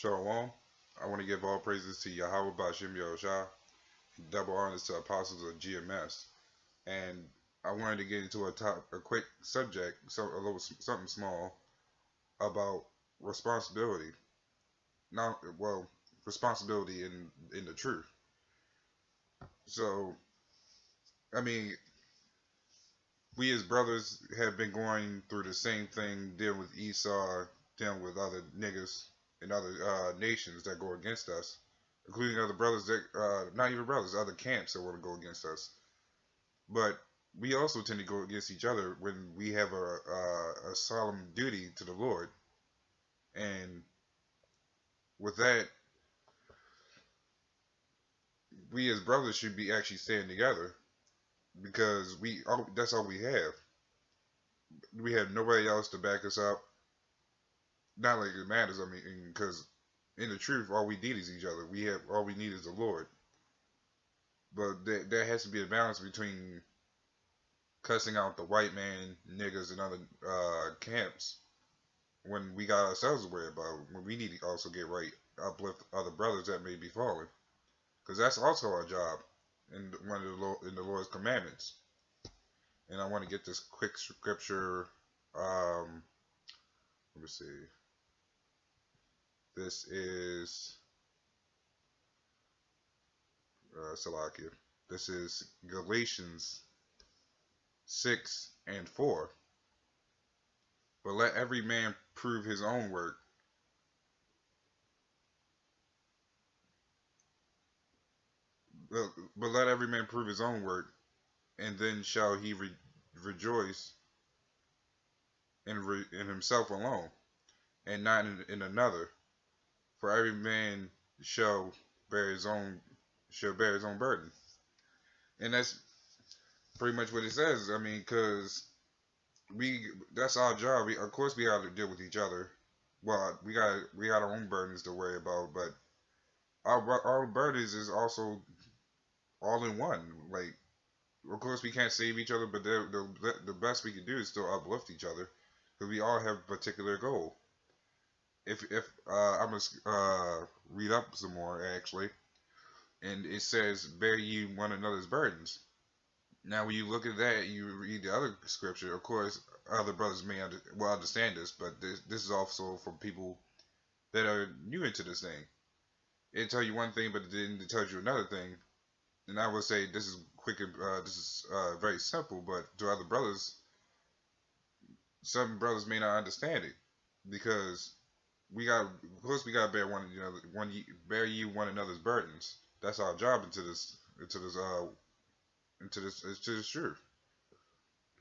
Shalom. I want to give all praises to Yahweh Bashim Yahushua, double honors to apostles of GMS. And I wanted to get into a quick subject, something small about responsibility. Not well, responsibility in the truth. So, I mean, we as brothers have been going through the same thing, dealing with Esau, dealing with other niggas and other nations that go against us, including other brothers that, not even brothers, other camps that want to go against us. But we also tend to go against each other when we have a solemn duty to the Lord. And with that, we as brothers should be actually staying together because that's all we have. We have nobody else to back us up. Not like it matters. I mean, because in the truth, all we need is each other. All we need is the Lord. But there has to be a balance between cussing out the white man, niggas, and other camps when we got ourselves to worry about. When we need to also get right, uplift other brothers that may be falling, because that's also our job in in the Lord's commandments. And I want to get this quick scripture. Let me see. This is Salakia. This is Galatians 6:4. But let every man prove his own work. But let every man prove his own work, and then shall he rejoice in himself alone, and not in another. For every man shall bear his own burden, and that's pretty much what it says. I mean, because that's our job. Of course, we got to deal with each other. Well, we got our own burdens to worry about, but our burdens is also all in one. Like, of course, we can't save each other, but the best we can do is still uplift each other, because we all have a particular goal. If I'm gonna read up some more actually, and it says, "Bear ye one another's burdens." Now, when you look at that, you read the other scripture. Of course, other brothers may understand this, but this is also for people that are new into this thing. It tell you one thing, but then it tells you another thing. And I would say this is quick. This is very simple, but to other brothers, some brothers may not understand it, because of course, we gotta bear bear you one another's burdens. That's our job into this truth.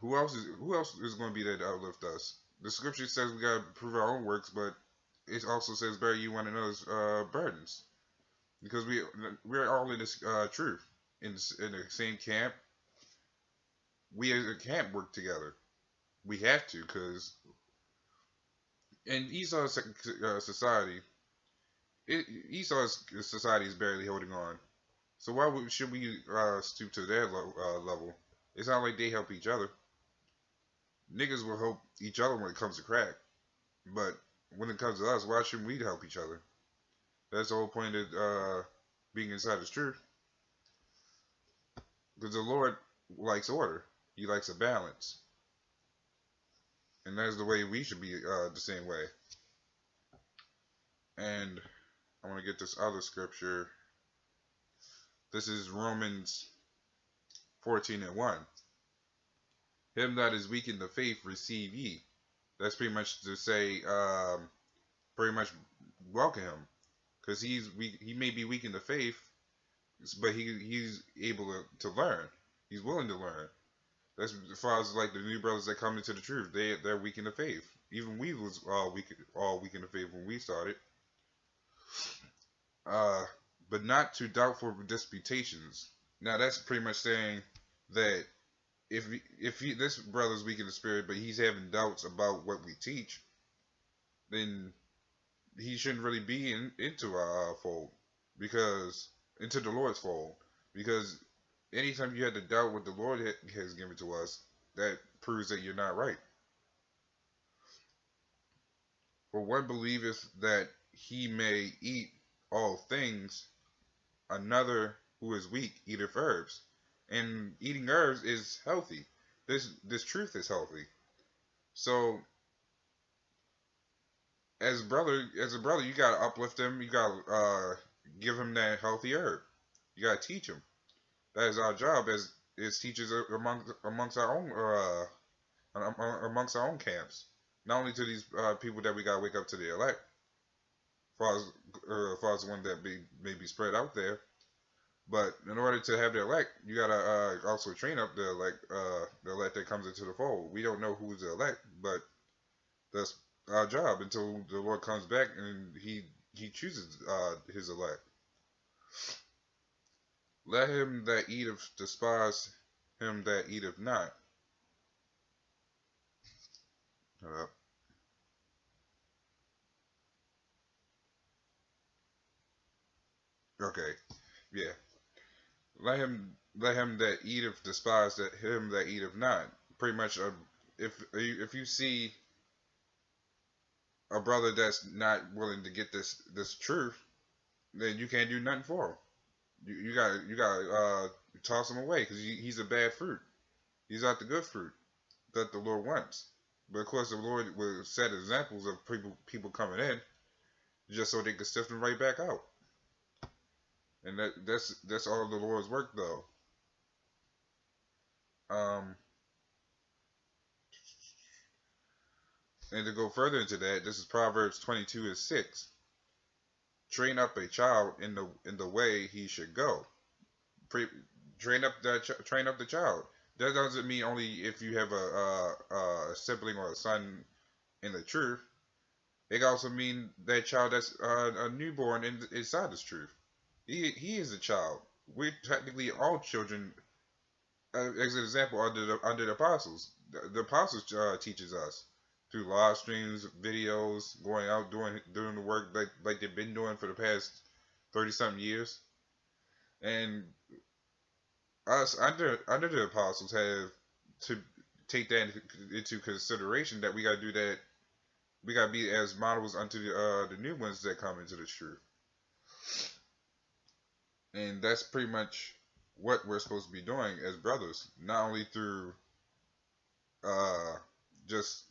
Who else is going to be there to uplift us? The scripture says we gotta prove our own works, but it also says bear you one another's burdens, because we're all in this truth, in the same camp. We as a camp work together. We have to, because in Esau's society, Esau's society is barely holding on. So should we stoop to their level? It's not like they help each other. Niggas will help each other when it comes to crack, but when it comes to us, why shouldn't we help each other? That's the whole point of being inside His truth. Because the Lord likes order. He likes a balance. And that's the way we should be the same way. And I want to get this other scripture. This is Romans 14:1. Him that is weak in the faith receive ye. That's pretty much to say, pretty much welcome him. Because he may be weak in the faith, but he's able to learn. He's willing to learn. That's as far as like the new brothers that come into the truth. They're weak in the faith. Even we was all weak in the faith when we started. But not to doubtful disputations. Now that's pretty much saying that if this brother's weak in the spirit, but he's having doubts about what we teach, then he shouldn't really be into our fold, because into the Lord's fold, because anytime you have to doubt what the Lord has given to us, that proves that you're not right. For one believeth that he may eat all things, another who is weak eateth herbs. And eating herbs is healthy. This truth is healthy. So as a brother, you gotta uplift him. You gotta give him that healthy herb. You gotta teach him. That is our job as teachers amongst our own amongst our own camps. Not only to these people that we gotta wake up to the elect, far as the one that may be spread out there. But in order to have the elect, you gotta also train up the elect that comes into the fold. We don't know who's the elect, but that's our job until the Lord comes back and he chooses his elect. Let him that eateth despise him that eateth not. Uh, okay, yeah. Let him that eateth despise that him that eateth not. Pretty much, if you see a brother that's not willing to get this truth, then you can't do nothing for him. You got toss him away because he's a bad fruit. He's not the good fruit that the Lord wants. But of course, the Lord will set examples of people coming in just so they can sift them right back out. And that's all the Lord's work, though. Um, and to go further into that, this is Proverbs 22:6. Train up a child in the way he should go. Pre, train up the child. That doesn't mean only if you have a sibling or a son in the truth. It can also mean that child that's a newborn inside this truth. He is a child. We're technically all children. As an example, under the apostles, the apostles teaches us through live streams, videos, going out doing the work like they've been doing for the past 30-something years, and us under the apostles have to take that into consideration that we got to do that. We got to be as models unto the new ones that come into the truth, and that's pretty much what we're supposed to be doing as brothers, not only through uh, just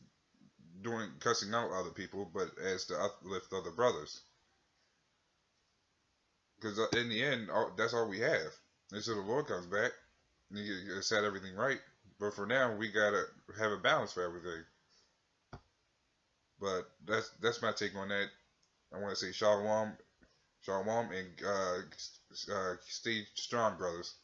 doing cussing out other people, but as to uplift other brothers. Because in the end, that's all we have until the Lord comes back and you set everything right. But for now, we gotta have a balance for everything. But that's my take on that. I want to say shalom, shalom, and stay strong, brothers.